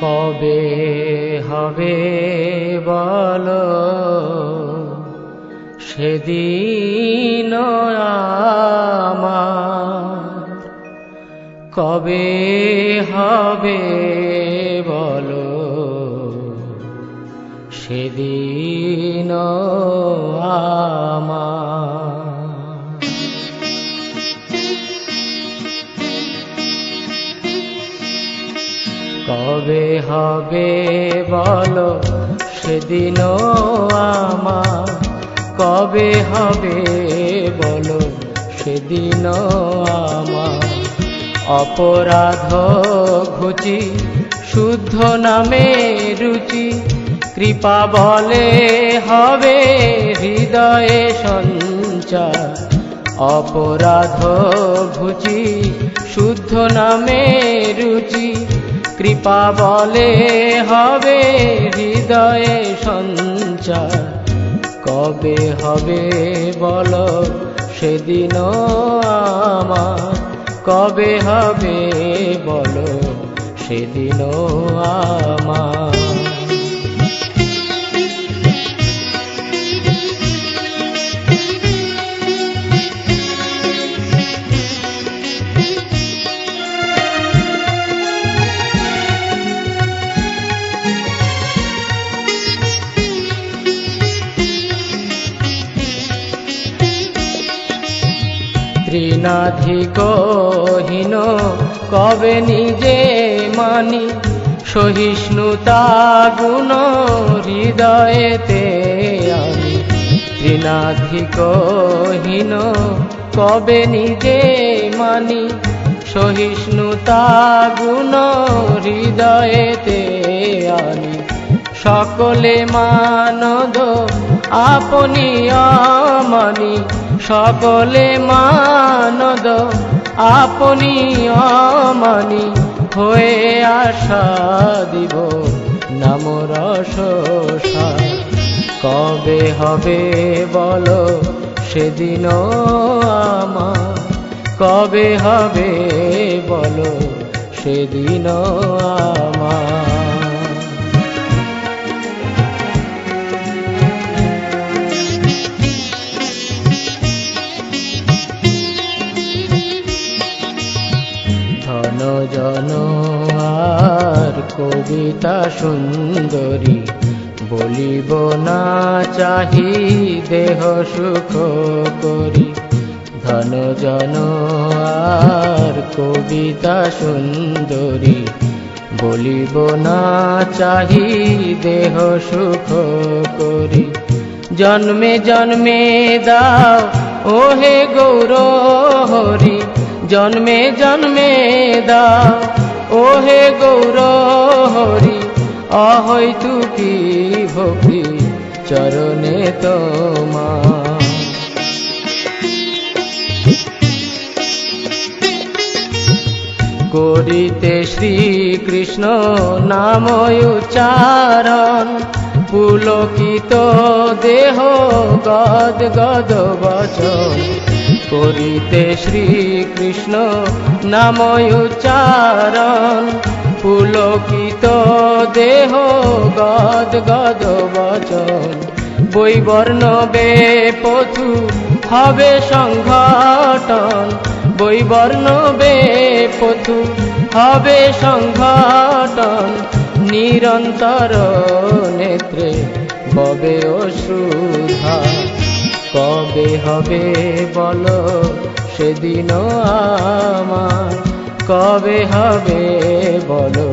কবে হবে বলো সেদিন আমার, কবে হবে বলো সেদিন আমার। কবে হবে বলো সেদিন আমার, কবে হবে বলো সেদিন আমার। অপরাধ ঘুচি শুদ্ধ নামে রুচি, কৃপা বলে হবে হৃদয়ে সঞ্চার। অপরাধ ঘুচি শুদ্ধ নামে রুচি, কৃপা বলে হবে হৃদয়ে সঞ্চার। কবে হবে বলো সেদিন আমার, কবে হবে বলো সেদিন আমার। ত্রিনাধিকহীন কবে নিজে মানি, সহিষ্ণুতা গুণ হৃদয়েতে আনি। ত্রিনাধিকহীন কবে নিজে মানি, সহিষ্ণুতা গুণ হৃদয়েতে আনি। সকলে মানদ আপনি অমানি, সকলে মানদ আপনি অমানি। হয়ে আশা দিব নাম রসসা, কবে হবে বলো সেদিন আমার, কবে হবে বলো সেদিন আমার। ধন জন আর কবিতা সুন্দরী, বলিব না চাহি দেহ সুখ করি। ধন জন আর কবিতা সুন্দরী, বলিব না চাহি দেহ সুখ করি। জন্মে জন্মে দাও ওহে গৌর হরি, জন্মে জন্মে দাও ওহে গৌর হরি। অহৈতুকী ভক্তি চরণে তোমার। করিতে শ্রীকৃষ্ণ নাম উচ্চারণ, পুলকিত দেহ গদ গদ বচন। করিতে শ্রীকৃষ্ণ নাম উচ্চারণ, পুলকিত দেহ গদ গদ বচন। বৈবর্ণ বেপথু হবে সংঘটন, বৈবর্ণ বেপথু হবে সংঘটন। নিরন্তর নেত্রে ববে অশ্রুধা, কবে হবে বলো সেদিন আমার, কবে হবে বলো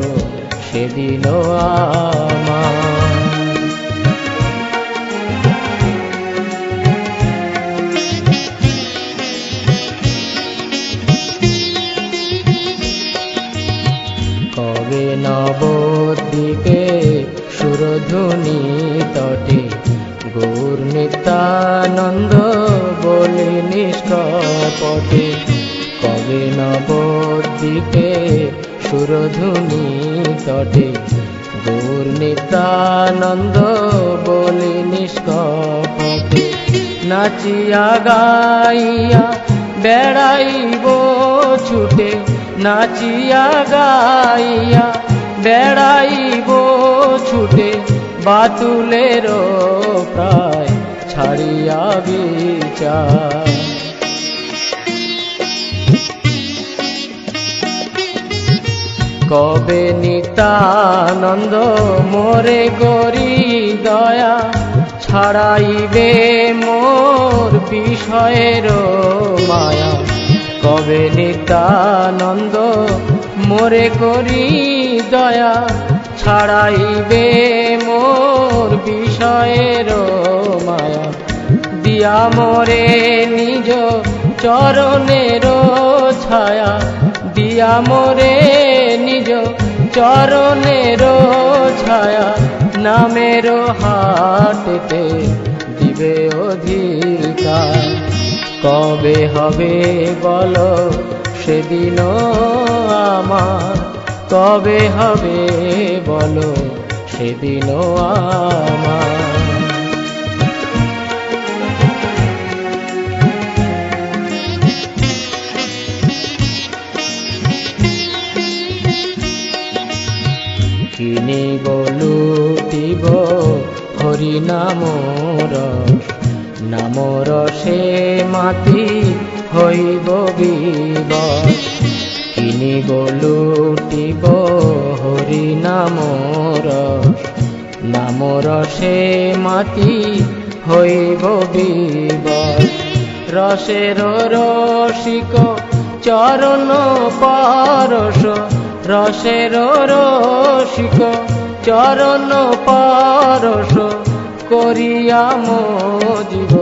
সেদিন আমার। কবে নবদ্বীপে সুরধুনী তটে, গৌর নিত্যানন্দ বলে নিষ্কপটে। কবে নবদ্বীপে সুরধুনী তটে, গৌর নিত্যানন্দ বলে নিষ্কপটে। নাচিয়া গাইয়া বেড়াইব ছুটে, নাচিয়া গাইয়া বেড়াইব ছুটে বাতুলের প্রায় ছাড়িয়া বিচার। কবে নিত্যানন্দ মোরে গরি দয়া ছাড়াইবে মোর বিষয়ের মায়া। কবে নিত্যানন্দ মোরে করি দয়া ছাড়াইবে মোর বিষয়ের মায়া। দিয়া মোরে নিজ চরণের ছায়া, দিয়া মোরে নিজ চরণের ছায়া। নামের হাটেতে দিবে অধিকার। কবে হবে বলো সেদিন আমার, কবে হবে বলো সেদিন আমার। কিনিব লুটিব হরি নামর, নামর সে মাতি হইব বিবশ। কিনিব লুটিব হরি নামর, নামর সে মাতি হইব বিবশ। রসের রসিক চরণ পরশ, রসের রসিক চরণ পরশ। করিয়া মজিব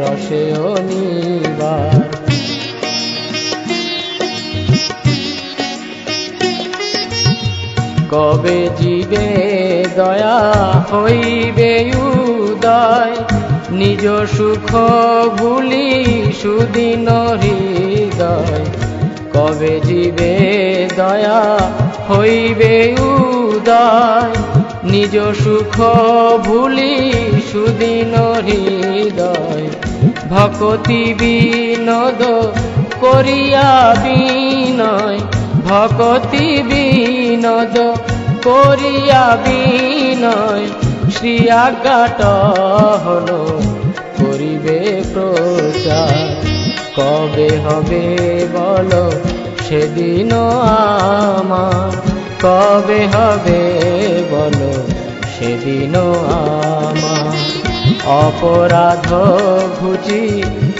রসে অনিবার। কবে জীবে দয়া হইবে উদয়, নিজ সুখ ভুলি সুদিন হৃদয়। কবে জীবে দয়া হইবে উদয়, নিজ সুখ ভুলি সুদিন হৃদয়। ভকতি বিনোদ করিয়া বিনয়, ভকতি বিনোদ করিয়া বিনয়। শ্রী আজ্ঞাট হল করিবে প্রচার। কবে হবে বলো সেদিন আমার, কবে হবে বলো সেদিন আমার। অপরাধ ঘুচি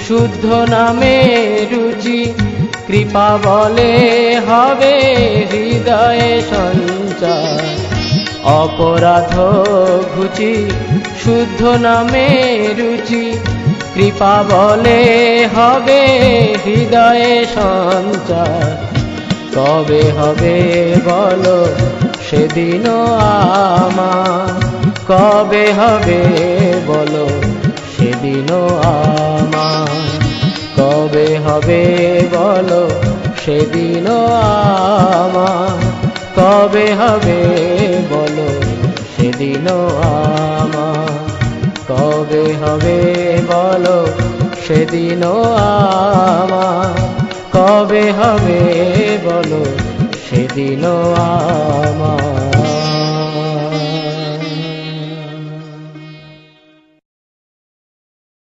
শুদ্ধ নামে রুচি, কৃপা বলে হবে হৃদয়ে সঞ্চার। অপরাধ ঘুচি শুদ্ধ নামে রুচি, কৃপা বলে হবে হৃদয়ে সঞ্চার। কবে হবে বলো সেদিন আমার, কবে হবে বলো সেদিন আমার। কবে হবে বলো সেদিন আমার, কবে হবে বলো সেদিন আমার। কবে হবে বলো সেদিন আমার, কবে হবে বলো সেদিন আমার।